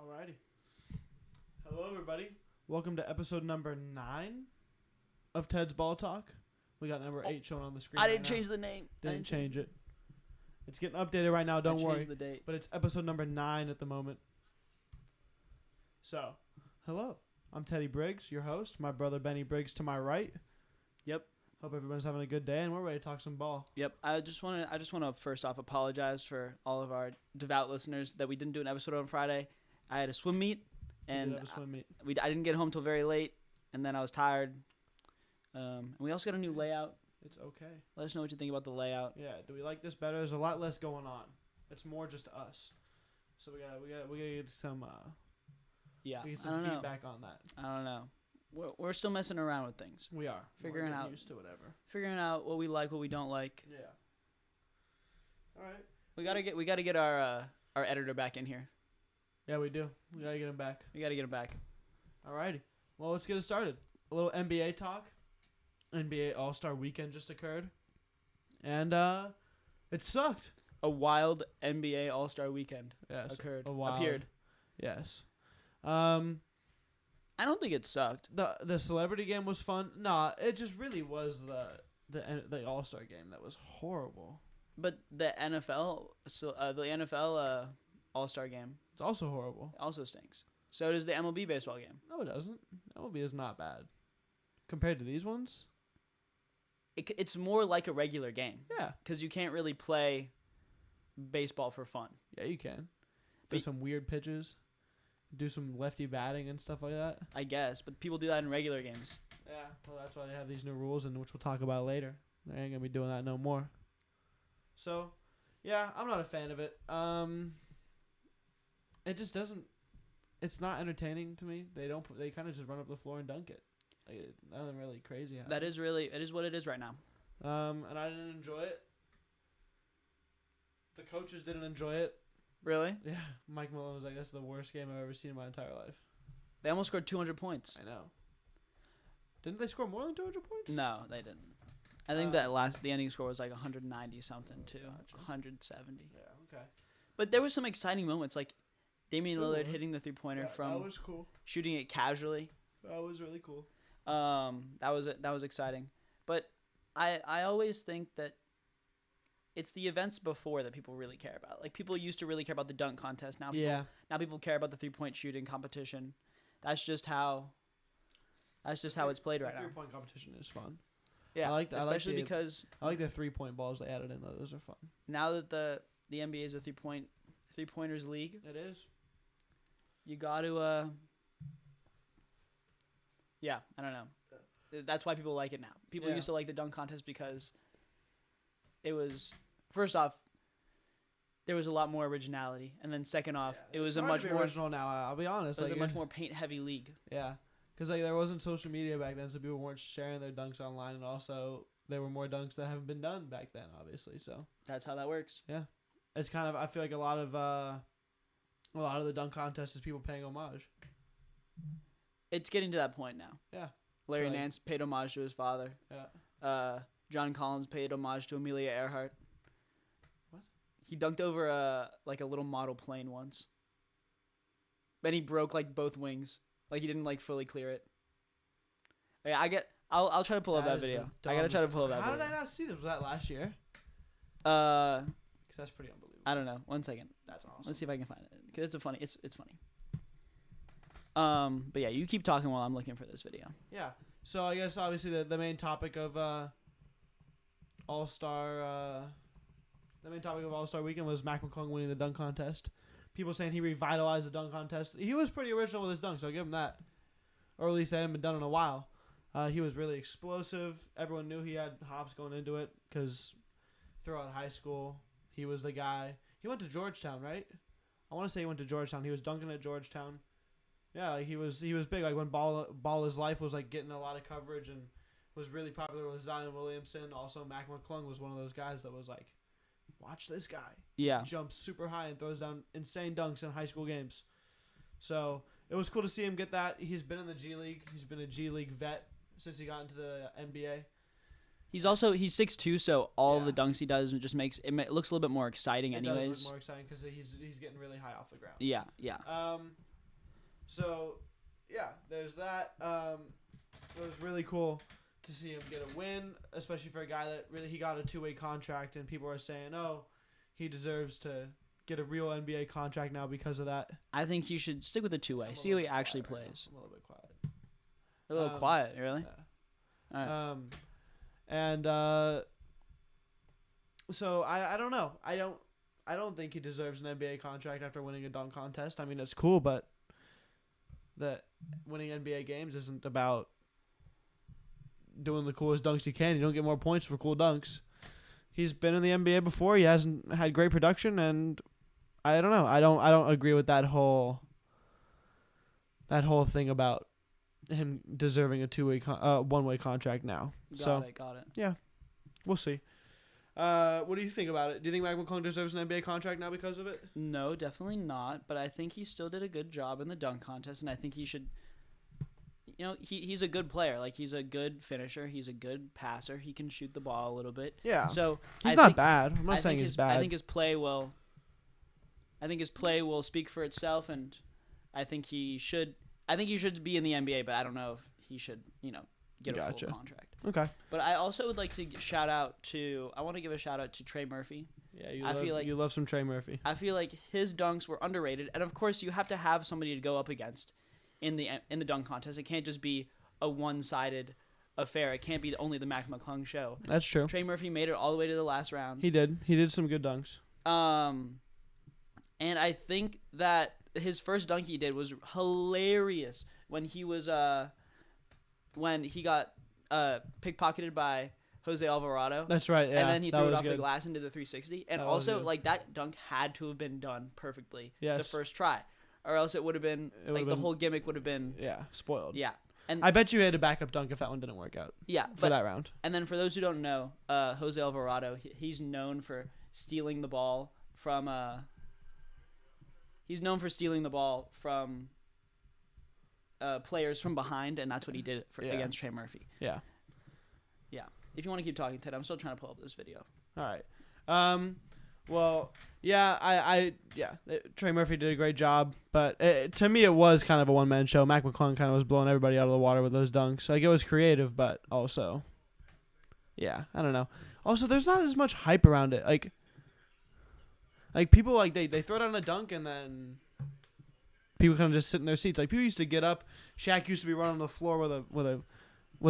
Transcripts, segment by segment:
Alrighty. Hello, everybody. Welcome to episode number 9 of Ted's Ball Talk. We got number 8 shown on the screen. I didn't change the name. Didn't change it. It's getting updated right now. Don't worry. The date. But it's episode number 9 at the moment. So, hello. I'm Teddy Briggs, your host. My brother Benny Briggs to my right. Yep. Hope everyone's having a good day, and we're ready to talk some ball. I just want to first off apologize for all of our devout listeners that we didn't do an episode on Friday. I had a swim meet, and I didn't get home till very late, and then I was tired. And we also got a new layout. It's okay. Let us know what you think about the layout. Yeah. Do we like this better? There's a lot less going on. It's more just us. So we gotta get some. Yeah. We get some feedback on that. I don't know. We're still messing around with things. We are figuring out used to whatever. Figuring out what we like, what we don't like. Yeah. All right. We gotta get our editor back in here. Yeah, we do. We gotta get him back. We gotta get him back. Alrighty. Well, let's get it started. A little NBA talk. NBA All-Star Weekend just occurred, and it sucked. A wild NBA All-Star Weekend appeared. Yes. I don't think it sucked. The celebrity game was fun. Nah, it just really was the All-Star game that was horrible. But the NFL All-Star game, it's also horrible. Also stinks. So does the MLB baseball game. No, it doesn't. MLB is not bad compared to these ones. It's more like a regular game. Yeah, because you can't really play baseball for fun. Yeah, you can. Do some weird pitches. Do some lefty batting and stuff like that. I guess, but people do that in regular games. Yeah, well, that's why they have these new rules, and which we'll talk about later. They ain't gonna be doing that no more. So, yeah, I'm not a fan of it. It just doesn't. It's not entertaining to me. They kind of just run up the floor and dunk it. Like, nothing really crazy happens. It is what it is right now. And I didn't enjoy it. The coaches didn't enjoy it. Really? Yeah. Mike Malone was like, "That's the worst game I've ever seen in my entire life." They almost scored 200 points. I know. Didn't they score more than 200 points? No, they didn't. I think the ending score was like 190 something too. Gotcha. 170. Yeah. Okay. But there was some exciting moments, like Damian Lillard hitting the 3-pointer from that was cool. Shooting it casually. That was really cool. That was exciting. But I always think that it's the events before that people really care about. Like, people used to really care about the dunk contest. Now people care about the 3-point shooting competition. That's just how it's played right now. The 3-point competition is fun. Yeah, especially because I like the 3-point balls they added in. Those are fun. Now that the NBA is a three-pointers league. It is. You got to yeah, I don't know. That's why people like it now. People used to like the dunk contest because it was, first off, there was a lot more originality, and then second off, it was a much more original. Now, I'll be honest, it was a much more paint-heavy league. Yeah, because there wasn't social media back then, so people weren't sharing their dunks online, and also there were more dunks that haven't been done back then, obviously. So that's how that works. Yeah, it's kind of, I feel like a lot of the dunk contests is people paying homage. It's getting to that point now. Yeah. Larry Nance paid homage to his father. Yeah. John Collins paid homage to Amelia Earhart. What? He dunked over a little model plane once. Then he broke both wings. He didn't fully clear it. Yeah, I'll try to pull up that video. I gotta try to pull up that video. How did I not see this? Was that last year? Because that's pretty unbelievable. I don't know. 1 second. That's awesome. Let's see if I can find it. Because it's funny. It's funny. But yeah, you keep talking while I'm looking for this video. Yeah. So I guess obviously the main topic of All-Star Weekend was Mac McClung winning the dunk contest. People saying he revitalized the dunk contest. He was pretty original with his dunks, so I'll give him that. Or at least they hadn't been done in a while. He was really explosive. Everyone knew he had hops going into it because throughout high school, he was the guy. He went to Georgetown, right? I want to say he went to Georgetown. He was dunking at Georgetown. Yeah, he was big. When Ball Is Life was getting a lot of coverage and was really popular with Zion Williamson. Also, Mac McClung was one of those guys that was watch this guy. Yeah. He jumps super high and throws down insane dunks in high school games. So it was cool to see him get that. He's been in the G League. He's been a G League vet since he got into the NBA. He's 6'2", so all of the dunks he does just makes it looks a little bit more exciting. Anyways, it does look more exciting because he's getting really high off the ground. Yeah. So, yeah, there's that. It was really cool to see him get a win, especially for a guy that really he got a 2-way contract, and people are saying, "Oh, he deserves to get a real NBA contract now because of that." I think he should stick with the 2-way. See how he actually plays. I'm a little bit quiet. A little quiet, really. Yeah. All right. And so I don't know. I don't think he deserves an NBA contract after winning a dunk contest. I mean, it's cool, but that winning NBA games isn't about doing the coolest dunks you can. You don't get more points for cool dunks. He's been in the NBA before. He hasn't had great production, and I don't know. I don't agree with that whole thing about him deserving a 2-way 1-way contract now. Got it. Yeah, we'll see. What do you think about it? Do you think Mac McClung deserves an NBA contract now because of it? No, definitely not. But I think he still did a good job in the dunk contest, and I think he should. He's a good player. Like, he's a good finisher. He's a good passer. He can shoot the ball a little bit. Yeah. So he's not bad. I'm not saying he's bad. I think his play will. I think his play will speak for itself, and I think he should. I think he should be in the NBA, but I don't know if he should. Get a full contract. Okay. But I also would like to I want to give a shout out to Trey Murphy. Yeah, you love some Trey Murphy. I feel like his dunks were underrated, and of course you have to have somebody to go up against in the dunk contest. It can't just be a one-sided affair. It can't be only the Mac McClung show. That's true. Trey Murphy made it all the way to the last round. He did. He did some good dunks. And I think that his first dunk he did was hilarious when he was when he got pickpocketed by Jose Alvarado. That's right, yeah. And then he threw it off good. the glass into the 360. And also, like, that dunk had to have been done perfectly the first try. Or else it would have been, the whole gimmick would have been... Yeah, spoiled. Yeah. And I bet you had a backup dunk if that one didn't work out. Yeah. For that round. And then for those who don't know, Jose Alvarado, he's known for stealing the ball from... He's known for stealing the ball from... players from behind, and that's what he did against Trey Murphy. Yeah. Yeah. If you want to keep talking, Ted, I'm still trying to pull up this video. All right. Well, yeah, Trey Murphy did a great job, but to me it was kind of a one-man show. Mac McClung kind of was blowing everybody out of the water with those dunks. Like, it was creative, but also, yeah, I don't know. Also, there's not as much hype around it. Like people, like, they throw down a dunk and then... people kind of just sit in their seats. Like, people used to get up. Shaq used to be running on the floor with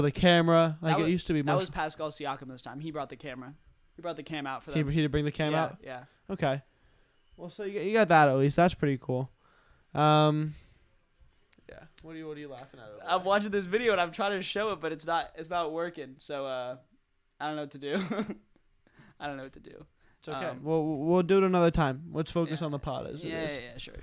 a camera. Like, it used to be. That was Pascal Siakam this time. He brought the camera. He brought the cam out for them. He did bring the cam out. Yeah. Okay. Well, so you got that at least. That's pretty cool. Yeah. What are you laughing at? I'm watching this video and I'm trying to show it, but it's not working. So I don't know what to do. I don't know what to do. It's okay. We'll do it another time. Let's focus on the pod as it is. Yeah, sure.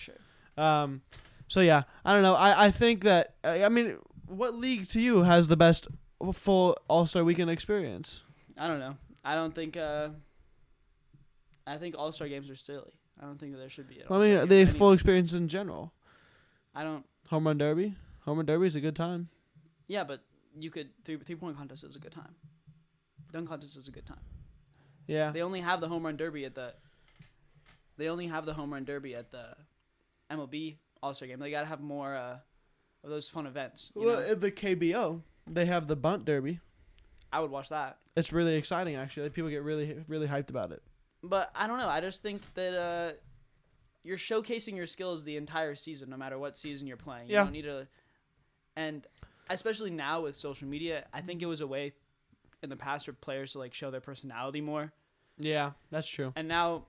So yeah, I don't know. I think that I mean, what league to you has the best full All-Star Weekend experience? I don't know. I don't think. I think All-Star games are silly. I don't think that there should be. I mean, the full experience in general. I don't. Home run derby. Home run derby is a good time. Yeah, but you could 3-point contest is a good time. Dunk contest is a good time. Yeah. They only have the home run derby at the. MLB All-Star game. They gotta have more of those fun events. Well, at the KBO, they have the bunt derby. I would watch that. It's really exciting, actually. People get really, really hyped about it. But I don't know. I just think that you're showcasing your skills the entire season, no matter what season you're playing. You don't need to. And especially now with social media, I think it was a way in the past for players to, like, show their personality more. Yeah, that's true. And now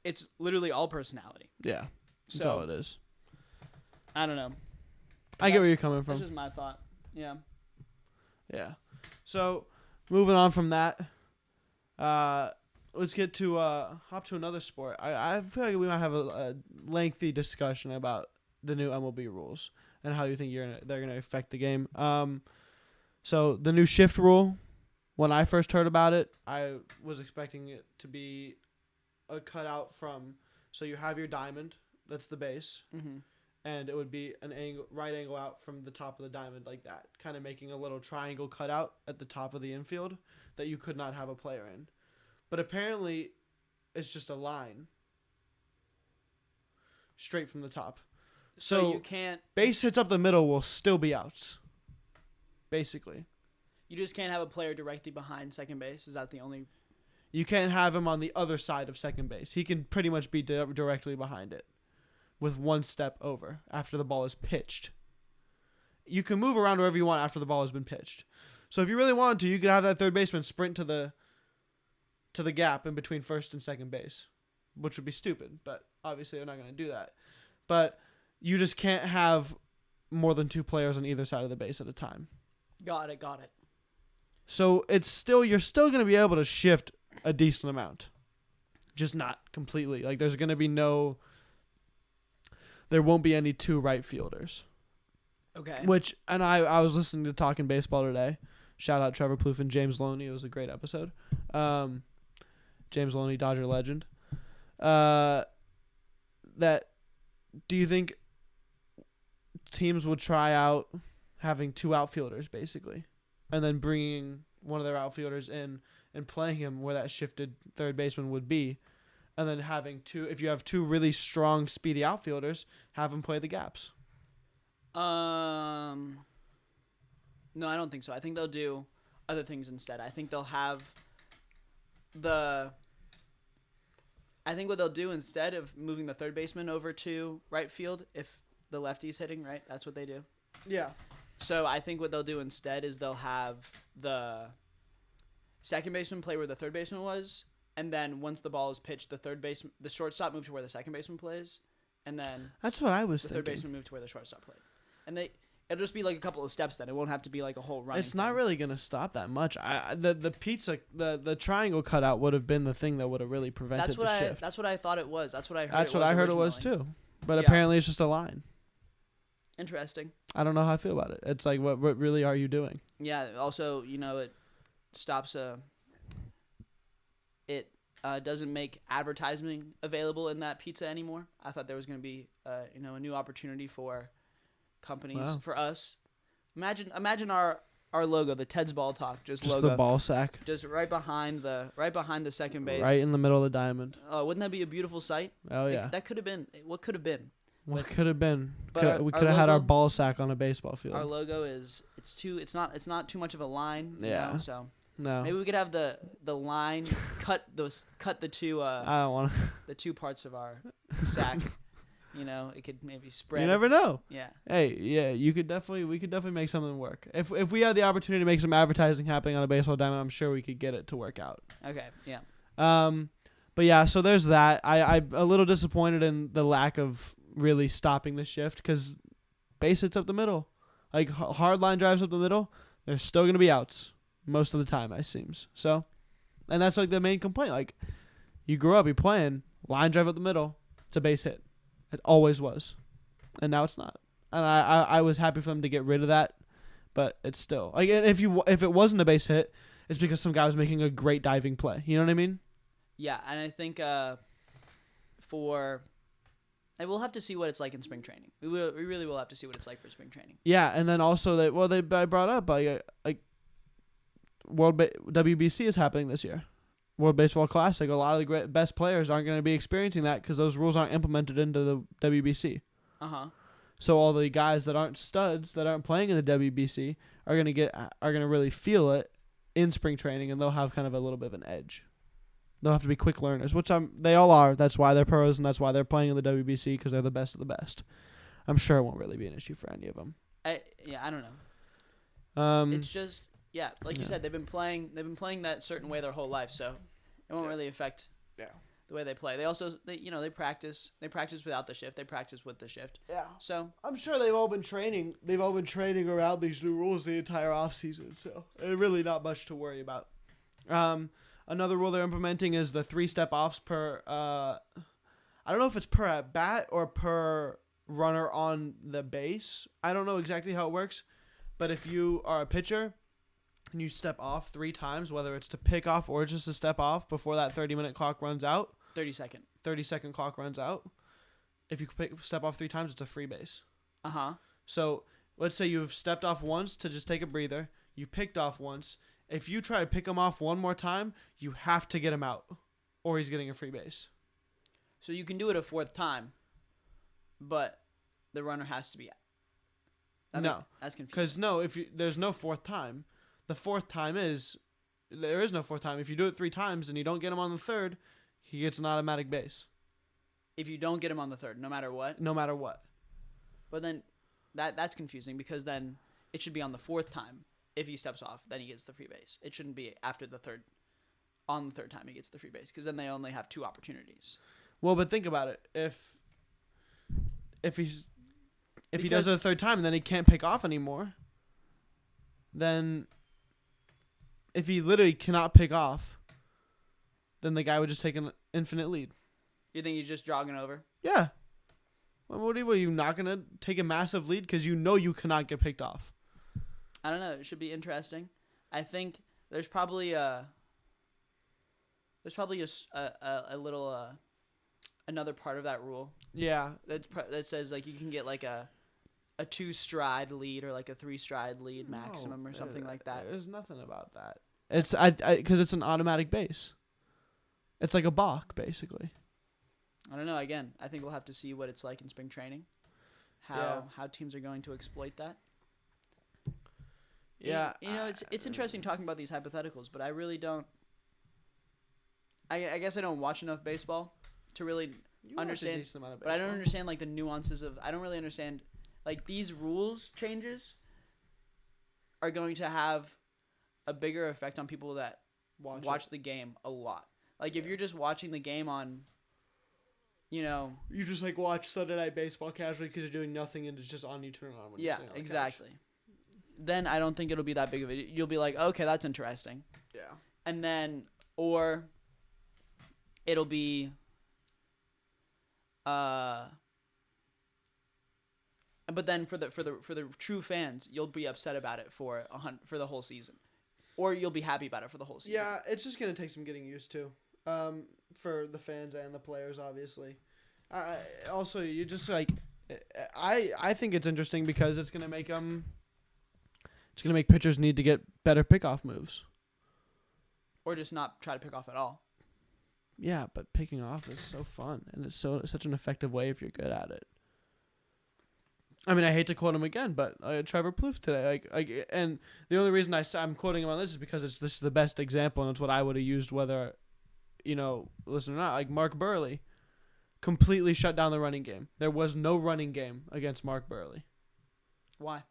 it's literally all personality. Yeah. That's all it is. I don't know. I get where you're coming from. That's just my thought. Yeah. Yeah. So, moving on from that, let's get to hop to another sport. I feel like we might have a lengthy discussion about the new MLB rules and how you think they're gonna affect the game. So the new shift rule. When I first heard about it, I was expecting it to be a cutout from. So you have your diamond. That's the base. Mm-hmm. And it would be an right angle out from the top of the diamond like that, kind of making a little triangle cutout at the top of the infield that you could not have a player in. But apparently, it's just a line straight from the top. So you can't. Base hits up the middle will still be outs. Basically. You just can't have a player directly behind second base. Is that the only? You can't have him on the other side of second base. He can pretty much be directly behind it with one step over after the ball is pitched. You can move around wherever you want after the ball has been pitched. So if you really wanted to, you could have that third baseman sprint to the gap in between first and second base, which would be stupid, but obviously they're not going to do that. But you just can't have more than 2 players on either side of the base at a time. Got it. So you're still going to be able to shift a decent amount, just not completely. Like there won't be any 2 right fielders. Okay. And I was listening to Talking Baseball today. Shout out Trevor Plouffe and James Loney. It was a great episode. James Loney, Dodger legend. Do you think teams would try out having 2 outfielders basically, and then bringing one of their outfielders in and playing him where that shifted third baseman would be, and then having 2, if you have 2 really strong, speedy outfielders, have them play the gaps? No, I don't think so. I think they'll do other things instead. I think they'll have I think what they'll do instead of moving the third baseman over to right field, if the lefty's hitting, right? That's what they do. Yeah. So I think what they'll do instead is they'll have the second baseman play where the third baseman was, and then once the ball is pitched, the shortstop move to where the second baseman plays, and then that's what I was the thinking. third baseman move to where the shortstop played, and it'll just be like a couple of steps. Then it won't have to be like a whole run. It's not really gonna stop that much. The triangle cutout would have been the thing that would have really prevented the shift. That's what I thought it was. That's what I heard. That's what I heard it was too. But Yeah. apparently it's just a line. Interesting. I don't know how I feel about it. It's like, what really are you doing? Yeah. Also, it stops it doesn't make advertising available in that pizza anymore. I thought there was going to be a new opportunity for companies, for us. Imagine our logo, the Ted's Ball Talk, just logo, the ball sack, just right behind the second base, right in the middle of the diamond. Oh, wouldn't that be a beautiful sight? Oh yeah. That could have been what could have been. What could have been? But we could have had our ball sack on a baseball field. Our logo it's not too much of a line. Yeah. So no. maybe we could have the line cut the 2 I don't want the 2 parts of our sack. It could maybe spread. You never know. Yeah. Hey, yeah, we could definitely make something work. If we had the opportunity to make some advertising happening on a baseball diamond, I'm sure we could get it to work out. Okay. Yeah. But yeah, so there's that. I'm a little disappointed in the lack of really stopping the shift because base hits up the middle, like hard line drives up the middle. There's still gonna be outs most of the time, it seems. So, and that's like the main complaint. Like, you grew up, you're playing line drive up the middle. It's a base hit. It always was, and now it's not. And I was happy for them to get rid of that, but it's still like, if it wasn't a base hit, it's because some guy was making a great diving play. You know what I mean? Yeah, and I think and we'll have to see what it's like in spring training. We really will have to see what it's like for spring training. Yeah, and then also I brought up like WBC is happening this year. World Baseball Classic. A lot of the best players aren't going to be experiencing that because those rules aren't implemented into the WBC. So all the guys that aren't studs, that aren't playing in the WBC, are going to really feel it in spring training, and they'll have kind of a little bit of an edge. They'll have to be quick learners, which they all are. That's why they're pros, and that's why they're playing in the WBC, because they're the best of the best. I'm sure it won't really be an issue for any of them. I don't know. It's just like you said, they've been playing that certain way their whole life, so it won't really affect the way they play. They also they practice without the shift. They practice with the shift. Yeah. So I'm sure they've all been training. They've all been training around these new rules the entire off season. So it's really not much to worry about. Another rule they're implementing is the 3-step offs per. I don't know if it's per at bat or per runner on the base. I don't know exactly how it works, but if you are a pitcher and you step off 3 times, whether it's to pick off or just to step off before that 30-minute clock runs out. 30-second clock runs out. If you step off 3 times, it's a free base. So let's say you've stepped off once to just take a breather. You picked off once. If you try to pick him off one more time, you have to get him out, or he's getting a free base. So you can do it a 4th time, but the runner has to be. No, that's confusing. Because there's no fourth time. The fourth time there is no fourth time. If you do it 3 times and you don't get him on the third, he gets an automatic base. If you don't get him on the third, no matter what. No matter what. But then that's confusing because then it should be on the fourth time. If he steps off, then he gets the free base. It shouldn't be after the third. On the third time, he gets the free base because then they only have 2 opportunities. Well, but think about it. If he does it a third time and then he can't pick off anymore, then if he literally cannot pick off, then the guy would just take an infinite lead. You think he's just jogging over? Yeah. What are you not going to take a massive lead because you know you cannot get picked off? I don't know. It should be interesting. I think there's probably a little another part of that rule. Yeah. That says like you can get like a 2-stride lead or like a 3-stride lead maximum or something like that. There's nothing about that. It's because it's an automatic base. It's like a balk basically. I don't know. Again, I think we'll have to see what it's like in spring training. How teams are going to exploit that. Yeah. It's interesting talking about these hypotheticals, but I really don't. I guess I don't watch enough baseball to really understand. Watch a decent amount of but I don't baseball. understand like the nuances of. I don't really understand like these rules changes are going to have a bigger effect on people that watch the game a lot. Like if you're just watching the game on, you just like watch Sunday Night Baseball casually because you're doing nothing and it's just on. You turn it on when you're sitting on the exactly. couch. Then I don't think it'll be that big of a. You'll be like, okay, that's interesting. Yeah. And then or it'll be. But then for the true fans, you'll be upset about it for the whole season, or you'll be happy about it for the whole season. Yeah, it's just gonna take some getting used to, for the fans and the players, obviously. Also, you just like, I think it's interesting because it's gonna make pitchers need to get better pickoff moves, or just not try to pick off at all. Yeah, but picking off is so fun, and it's such an effective way if you're good at it. I mean, I hate to quote him again, but Trevor Plouffe today, and the only reason I'm quoting him on this is because this is the best example, and it's what I would have used whether, listen or not. Like Mark Burley, completely shut down the running game. There was no running game against Mark Burley. Why?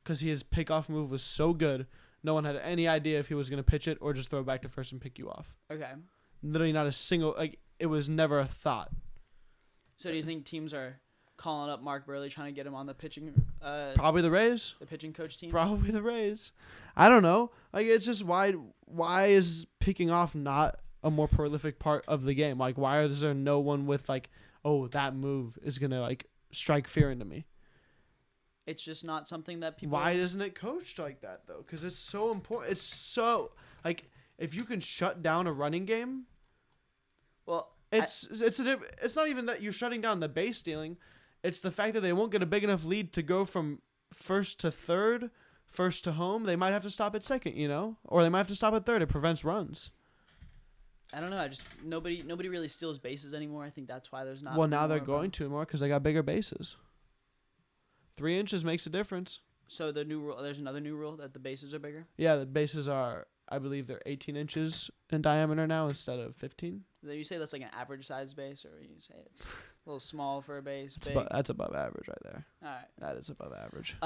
Because his pickoff move was so good, no one had any idea if he was going to pitch it or just throw it back to first and pick you off. Okay. Literally not a single, it was never a thought. So do you think teams are calling up Mark Burley trying to get him on the pitching probably the Rays, the pitching coach team? Probably the Rays. I don't know. Like it's just why is picking off not a more prolific part of the game? Like why is there no one with like, oh, that move is going to like strike fear into me? It's just not something that people. Why isn't it coached like that though? Because it's so important. It's so like if you can shut down a running game. Well, it's not even that you're shutting down the base stealing. It's the fact that they won't get a big enough lead to go from first to third, first to home. They might have to stop at second, or they might have to stop at third. It prevents runs. I don't know. Nobody really steals bases anymore. I think that's why there's not. Well, now they're going to more because they got bigger bases. 3 inches makes a difference. So the new rule, there's another new rule that the bases are bigger. Yeah, the bases are. I believe they're 18 inches in diameter now instead of 15. You say that's like an average size base, or you say it's a little small for a base? That's above average right there. All right. That is above average.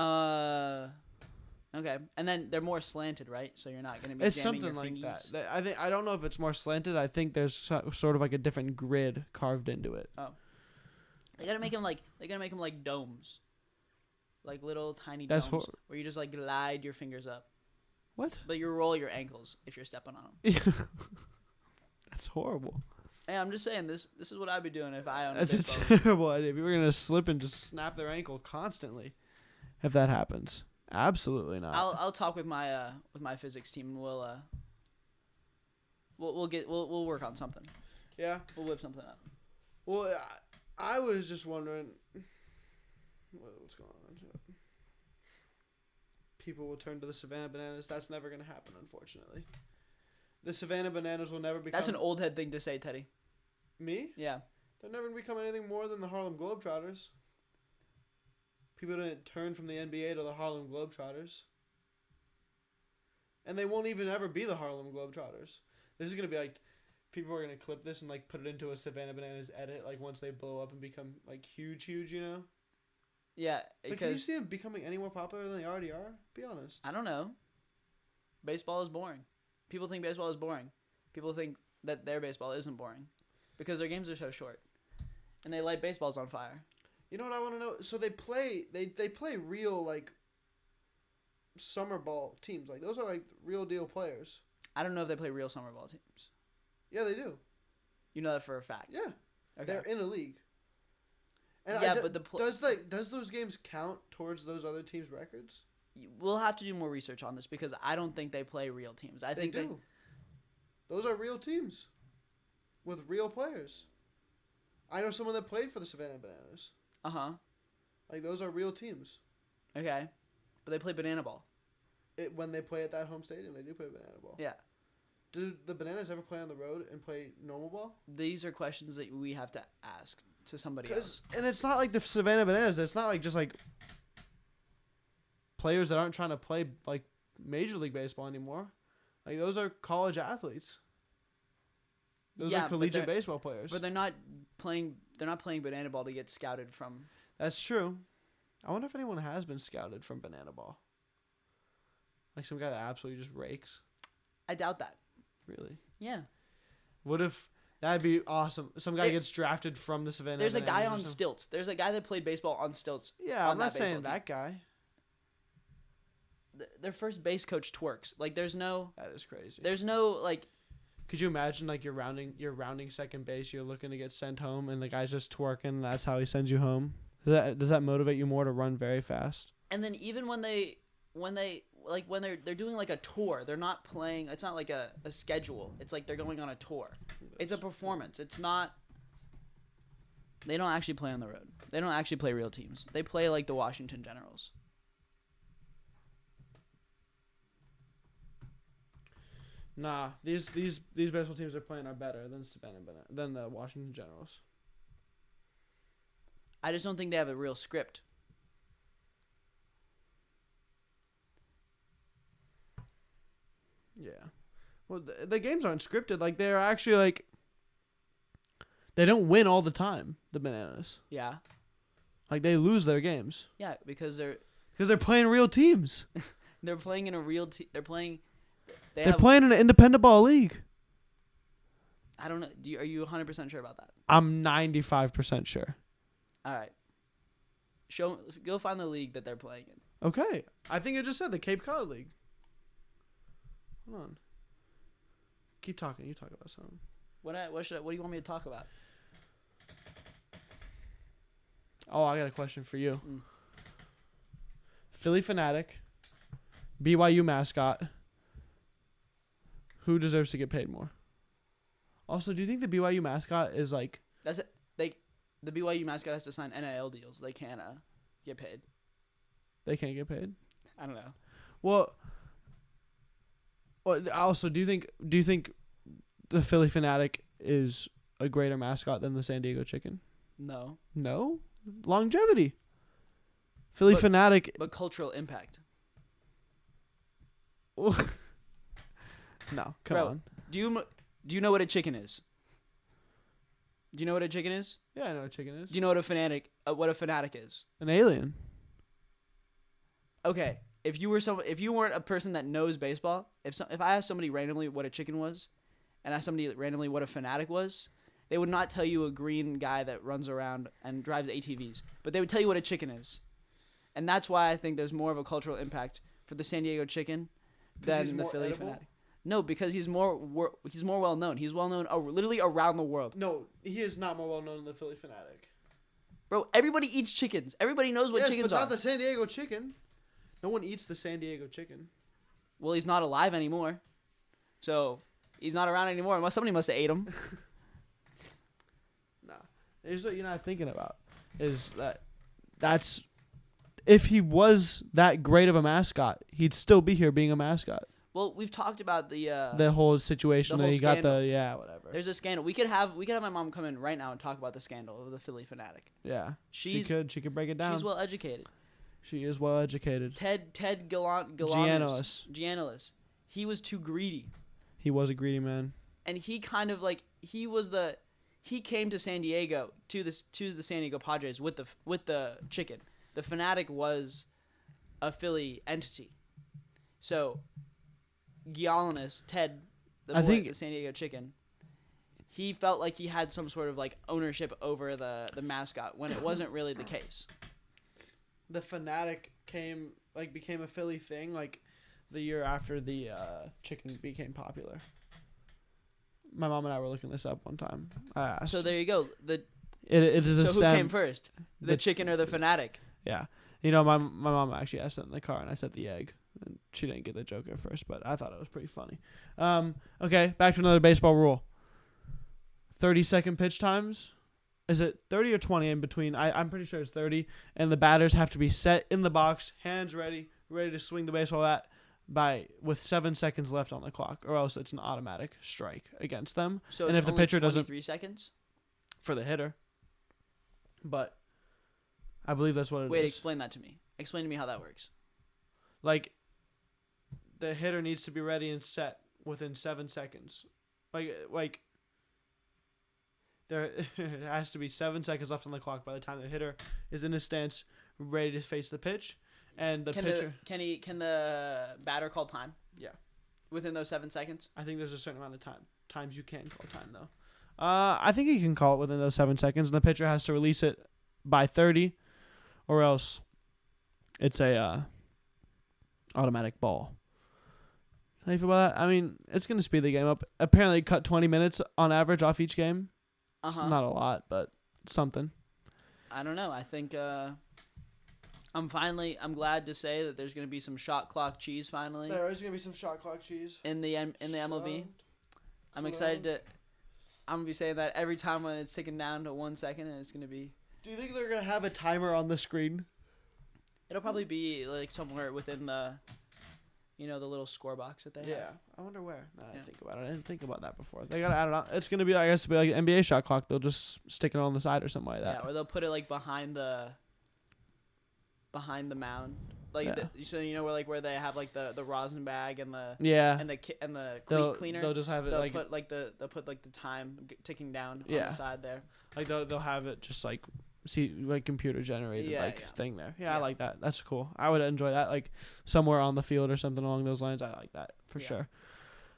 Okay, and then they're more slanted, right? So you're not going to be. It's jamming something your like fingies. that. I don't know if it's more slanted. I think there's sort of like a different grid carved into it. Oh. They gotta make them like domes, like little tiny That's domes, where you just like glide your fingers up. What? But you roll your ankles if you're stepping on them. That's horrible. Hey, I'm just saying this is what I'd be doing if I owned a That's a baseball. terrible idea. People are gonna slip and just snap their ankle constantly, if that happens. Absolutely not. I'll talk with my physics team and we'll work on something. Yeah. We'll whip something up. Well, I was just wondering what's going on. People will turn to the Savannah Bananas. That's never going to happen, unfortunately. The Savannah Bananas will never become... That's an old head thing to say, Teddy. Me? Yeah. They're never going to become anything more than the Harlem Globetrotters. People didn't turn from the NBA to the Harlem Globetrotters. And they won't even ever be the Harlem Globetrotters. This is going to be like, people are going to clip this and like put it into a Savannah Bananas edit, like once they blow up and become like huge, you know? Yeah. But can you see them becoming any more popular than they already are? Be honest. I don't know. Baseball is boring. People think baseball is boring. People think that their baseball isn't boring because their games are so short. And they light baseballs on fire. You know what I want to know? So they play real like summer ball teams. Like those are like real deal players. I don't know if they play real summer ball teams. Yeah, they do. You know that for a fact. Yeah. Okay. They're in a league. And yeah, but does those games count towards those other teams' records? We'll have to do more research on this because I don't think they play real teams. I think they do. Those are real teams with real players. I know someone that played for the Savannah Bananas. Uh-huh. Like, those are real teams. Okay. But they play banana ball. When they play at that home stadium, they do play banana ball. Yeah. Do the Bananas ever play on the road and play normal ball? These are questions that we have to ask to somebody else. And it's not like the Savannah Bananas. It's not like just like players that aren't trying to play like Major League Baseball anymore. Like, those are college athletes. Those are collegiate baseball players. But they're not playing banana ball to get scouted from. That's true. I wonder if anyone has been scouted from banana ball. Like some guy that absolutely just rakes. I doubt that. Really? Yeah. What if that'd be awesome? Some guy gets drafted from the Savannah. There's a guy on stilts. There's a guy that played baseball on stilts. Yeah, I'm not saying that guy. Their first base coach twerks. Like, there's no. That is crazy. There's no like. Could you imagine like you're rounding second base, you're looking to get sent home, and the guy's just twerking. And that's how he sends you home. Does that motivate you more to run very fast? And then even when they're doing like a tour, they're not playing. It's not like a schedule. It's like they're going on a tour. It's a performance. It's not. They don't actually play on the road. They don't actually play real teams. They play like the Washington Generals. Nah, these baseball teams they're playing are better than the Washington Generals. I just don't think they have a real script. Yeah. Well, the games aren't scripted. Like, they're actually, like, they don't win all the time, the Bananas. Yeah. Like, they lose their games. Yeah, because they're playing real teams. They're playing in a real team. They're playing in an independent ball league. I don't know. Are you 100% sure about that? I'm 95% sure. All right. Go find the league that they're playing in. Okay. I think I just said the Cape Cod League. Hold on. Keep talking. You talk about something. What do you want me to talk about? Oh, I got a question for you. Philly Fanatic, BYU mascot. Who deserves to get paid more? Also, do you think the BYU mascot is like... That's it. The BYU mascot has to sign NIL deals. They can't get paid. They can't get paid? I don't know. Well, also, do you think the Philly Fanatic is a greater mascot than the San Diego Chicken? No. No? Longevity. Philly Fanatic... But cultural impact. No, come on. Do you know what a chicken is? Do you know what a chicken is? Yeah, I know what a chicken is. Do you know what a fanatic is? An alien. Okay, if you weren't a person that knows baseball, if I asked somebody randomly what a chicken was, and asked somebody randomly what a fanatic was, they would not tell you a green guy that runs around and drives ATVs, but they would tell you what a chicken is, and that's why I think there's more of a cultural impact for the San Diego Chicken than the Philly Fanatic. No, because he's more well known. He's well known literally around the world. No, he is not more well known than the Philly Fanatic. Bro, everybody eats chickens. Everybody knows what chickens are. But not the San Diego Chicken. No one eats the San Diego Chicken. Well, he's not alive anymore. So, he's not around anymore. Somebody must have ate him. Nah. Here's what you're not thinking about. Is that's... If he was that great of a mascot, he'd still be here being a mascot. Well, we've talked about the whole situation that he got whatever. There's a scandal. We could have my mom come in right now and talk about the scandal of the Philly Fanatic. Yeah. She could break it down. She's well educated. She is well educated. Ted Giannis. He was too greedy. He was a greedy man. And he kind of like he came to San Diego to the San Diego Padres with the chicken. The Fanatic was a Philly entity. So Giannis, Ted, the San Diego chicken, he felt like he had some sort of like ownership over the mascot when it wasn't really the case. The Fanatic became a Philly thing like the year after the chicken became popular. My mom and I were looking this up one time. I asked. So there you go. It is a so stem. Who came first, the chicken or the Fanatic? Yeah, you know, my mom actually asked it in the car, and I said the egg. And she didn't get the joke at first, but I thought it was pretty funny. Okay, back to another baseball rule. 30-second pitch times. Is it 30 or 20 in between? I'm pretty sure it's 30. And the batters have to be set in the box, hands ready to swing the baseball bat with 7 seconds left on the clock, or else it's an automatic strike against them. So and it's if the pitcher doesn't 3 seconds for the hitter, but I believe that's what it is. Wait, explain that to me. Explain to me how that works. Like, the hitter needs to be ready and set within 7 seconds. Like there has to be 7 seconds left on the clock by the time the hitter is in his stance, ready to face the pitch, and the pitcher. Can the batter call time? Yeah. Within those 7 seconds. I think there's a certain amount of times you can call time though. I think you can call it within those 7 seconds, and the pitcher has to release it by 30, or else it's a automatic ball. How do you feel about that? I mean, it's going to speed the game up. Apparently, cut 20 minutes on average off each game. It's not a lot, but something. I don't know. I think I'm glad to say that there's going to be some shot clock cheese finally. There is going to be some shot clock cheese in the MLB. I'm excited to. I'm going to be saying that every time when it's ticking down to 1 second, and it's going to be. Do you think they're going to have a timer on the screen? It'll probably be like somewhere within the, the little score box that they have. Yeah, I wonder where. I think about it. I didn't think about that before. They gotta add it on. It's gonna be, I guess, like an NBA shot clock. They'll just stick it on the side or something like that. Yeah, or they'll put it like behind the mound, like so where they have like the rosin bag and the and the cleat cleaner. They'll just have it they'll put the time ticking down on the side there. Like they'll have it just like. Computer generated thing there. Yeah, I like that. That's cool. I would enjoy that, like somewhere on the field or something along those lines. I like that for sure.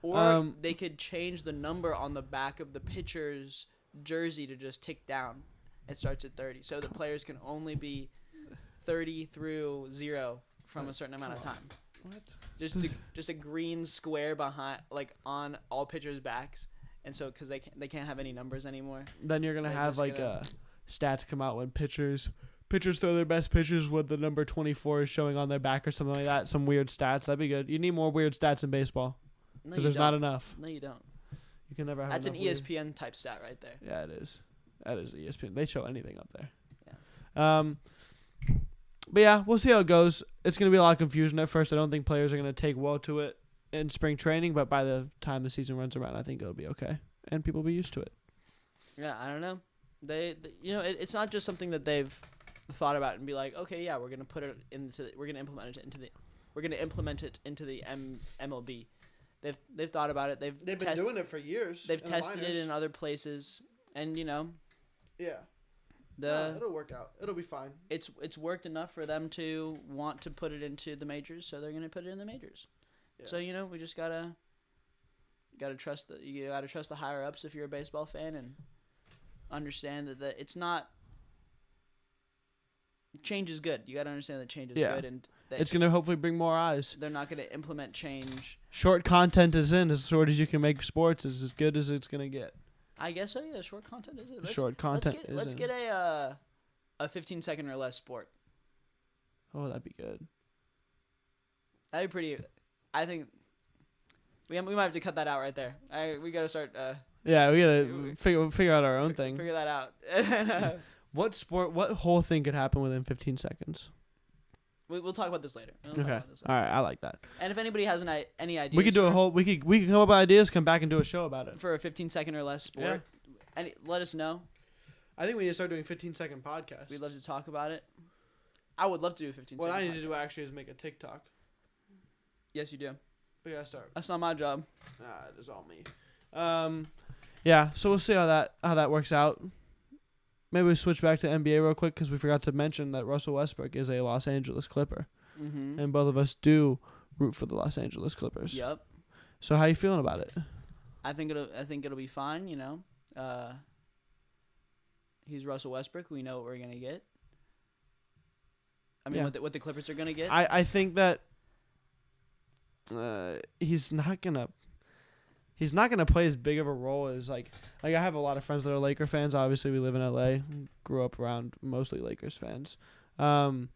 Or they could change the number on the back of the pitcher's jersey to just tick down. It starts at 30, so the players can only be 30 through 0 from a certain amount of time. What? Just a green square behind, like on all pitchers' backs, and so because they can't have any numbers anymore. Then you're gonna have stats come out when pitchers throw their best pitches with the number 24 is showing on their back or something like that. Some weird stats. That'd be good. You need more weird stats in baseball because there's not enough. No, you don't. You can never have. That's an enough ESPN type stat right there. Yeah, it is. That is ESPN. They show anything up there. Yeah. But yeah, we'll see how it goes. It's gonna be a lot of confusion at first. I don't think players are gonna take well to it in spring training, but by the time the season runs around, I think it'll be okay and people will be used to it. Yeah, I don't know. It's not just something that they've thought about and be like, okay, yeah, we're gonna implement it into the MLB. They've thought about it. They've been doing it for years. They've tested it in other places, and yeah, it'll work out. It'll be fine. It's worked enough for them to want to put it into the majors, so they're gonna put it in the majors. Yeah. So we just gotta trust the higher ups if you're a baseball fan and understand that it's not. Change is good. You got to understand that change is good, and it's going to hopefully bring more eyes. They're not going to implement change. Short content is in. As short as you can make sports is as good as it's going to get. I guess so. Yeah, short content is in. Let's get a 15-second or less sport. Oh, that'd be good. That'd be pretty. I think we might have to cut that out right there. We got to start. Yeah, we gotta figure out our own thing. Figure that out. What whole thing could happen within 15 seconds? We'll talk about this later. Okay. All right, I like that. And if anybody has any ideas, we could do we can come up with ideas, come back and do a show about it for a 15-second or less sport. Yeah. Let us know. I think we need to start doing 15-second podcasts. We'd love to talk about it. I would love to do a 15 What second I need to podcast. do actually is make a TikTok. Yes, you do. We gotta start. That's not my job. It is all me. Yeah. So we'll see how that works out. Maybe we switch back to NBA real quick because we forgot to mention that Russell Westbrook is a Los Angeles Clipper, and both of us do root for the Los Angeles Clippers. Yep. So how you feeling about it? I think it'll be fine. You know, he's Russell Westbrook. We know what we're gonna get. I mean, what the Clippers are gonna get. I think that he's not gonna play as big of a role as like I have a lot of friends that are Laker fans. Obviously, we live in LA, grew up around mostly Lakers fans. That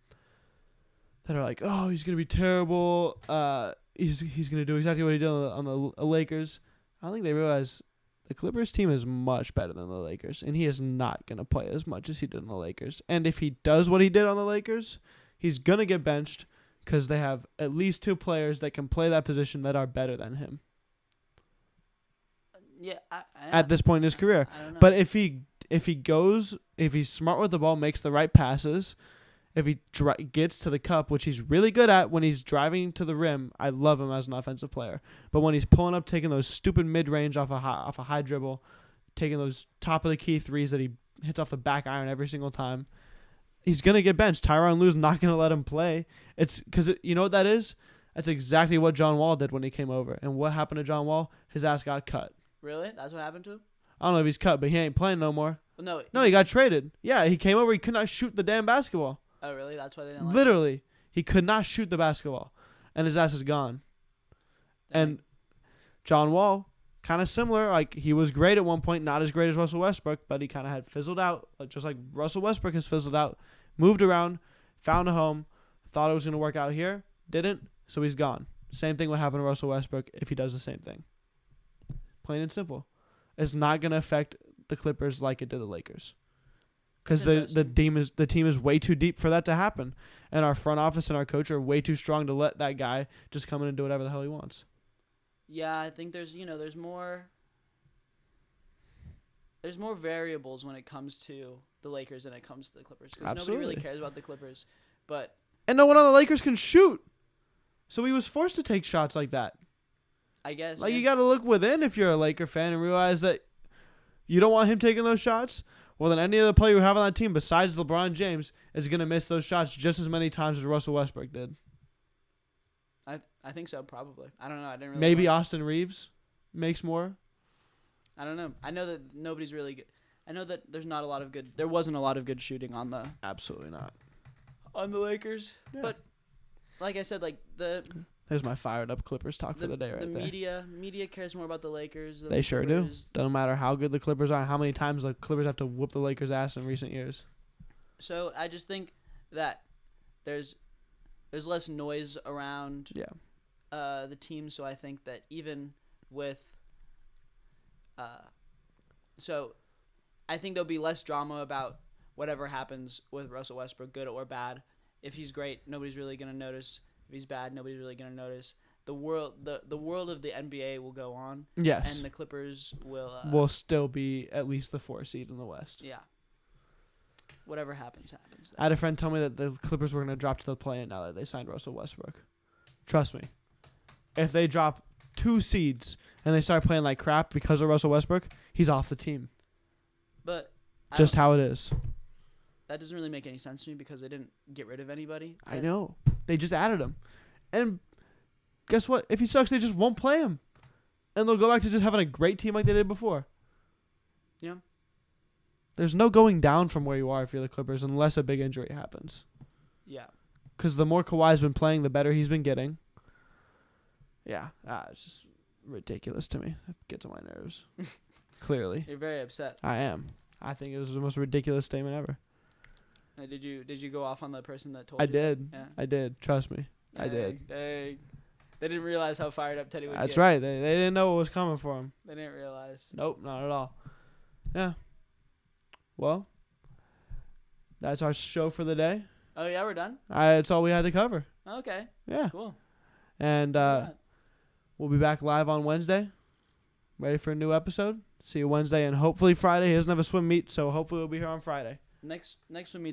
are like, oh, he's gonna be terrible. He's gonna do exactly what he did on the Lakers. I don't think they realize the Clippers team is much better than the Lakers, and he is not gonna play as much as he did on the Lakers. And if he does what he did on the Lakers, he's gonna get benched because they have at least 2 players that can play that position that are better than him. Yeah, at this point in his career. I don't know. But if he's smart with the ball, makes the right passes, if he gets to the cup, which he's really good at when he's driving to the rim, I love him as an offensive player. But when he's pulling up, taking those stupid mid-range off a high dribble, taking those top of the key threes that he hits off the back iron every single time, he's gonna get benched. Tyronn Lue's not gonna let him play. It's because you know what that is. That's exactly what John Wall did when he came over. And what happened to John Wall? His ass got cut. Really? That's what happened to him? I don't know if he's cut, but he ain't playing no more. Well, No, he got traded. Yeah, he came over. He could not shoot the damn basketball. Oh, really? That's why they didn't like Literally, he could not shoot the basketball, and his ass is gone. him? And John Wall, kind of similar. Like, he was great at one point, not as great as Russell Westbrook, but he kind of had fizzled out, just like Russell Westbrook has fizzled out. Moved around, found a home, thought it was going to work out here, didn't, so he's gone. Same thing would happen to Russell Westbrook if he does the same thing. Plain and simple. It's not going to affect the Clippers like it did the Lakers. Because the team is way too deep for that to happen. And our front office and our coach are way too strong to let that guy just come in and do whatever the hell he wants. Yeah, I think there's more variables when it comes to the Lakers than it comes to the Clippers. Because nobody really cares about the Clippers. And no one on the Lakers can shoot. So he was forced to take shots like that. I guess. Like, you got to look within if you're a Laker fan and realize that you don't want him taking those shots. Well, then any other player you have on that team besides LeBron James is going to miss those shots just as many times as Russell Westbrook did. I think so, probably. I don't know. I didn't really Maybe Austin Reeves makes more. I don't know. I know that nobody's really good. I know that there wasn't a lot of good shooting on the Absolutely not. on the Lakers. Yeah. But like I said, like There's my fired up Clippers talk for the day right the there. media cares more about the Lakers than They the sure Clippers. do. Doesn't matter how good the Clippers are, how many times the Clippers have to whoop the Lakers' ass in recent years. So I just think that there's less noise around the team. So I think that even with so I think there'll be less drama about whatever happens with Russell Westbrook, good or bad. If he's great, nobody's really gonna notice. If he's bad, nobody's really gonna notice. The world of the NBA will go on. Yes. And the Clippers will still be at least the 4 seed in the West. Yeah. Whatever happens, happens. I had a friend tell me that the Clippers were going to drop to the play-in now that they signed Russell Westbrook. Trust me. If they drop 2 seeds and they start playing like crap because of Russell Westbrook, he's off the team. But just how it is. That doesn't really make any sense to me because they didn't get rid of anybody. I know. They just added him. And guess what? If he sucks, they just won't play him. And they'll go back to just having a great team like they did before. Yeah. There's no going down from where you are if you're the Clippers unless a big injury happens. Yeah. Because the more Kawhi's been playing, the better he's been getting. Yeah. It's just ridiculous to me. It gets on my nerves. Clearly. You're very upset. I am. I think it was the most ridiculous statement ever. Did you go off on the person that told you? I did. Yeah. I did. Trust me. I did. They didn't realize how fired up Teddy would That's get. right. They didn't know what was coming for him. They didn't realize. Nope, not at all. Yeah. Well, that's our show for the day. Oh, yeah, we're done? That's all we had to cover. Okay. Yeah. Cool. And we'll be back live on Wednesday. Ready for a new episode? See you Wednesday and hopefully Friday. He doesn't have a swim meet, so hopefully we'll be here on Friday. Next swim meet's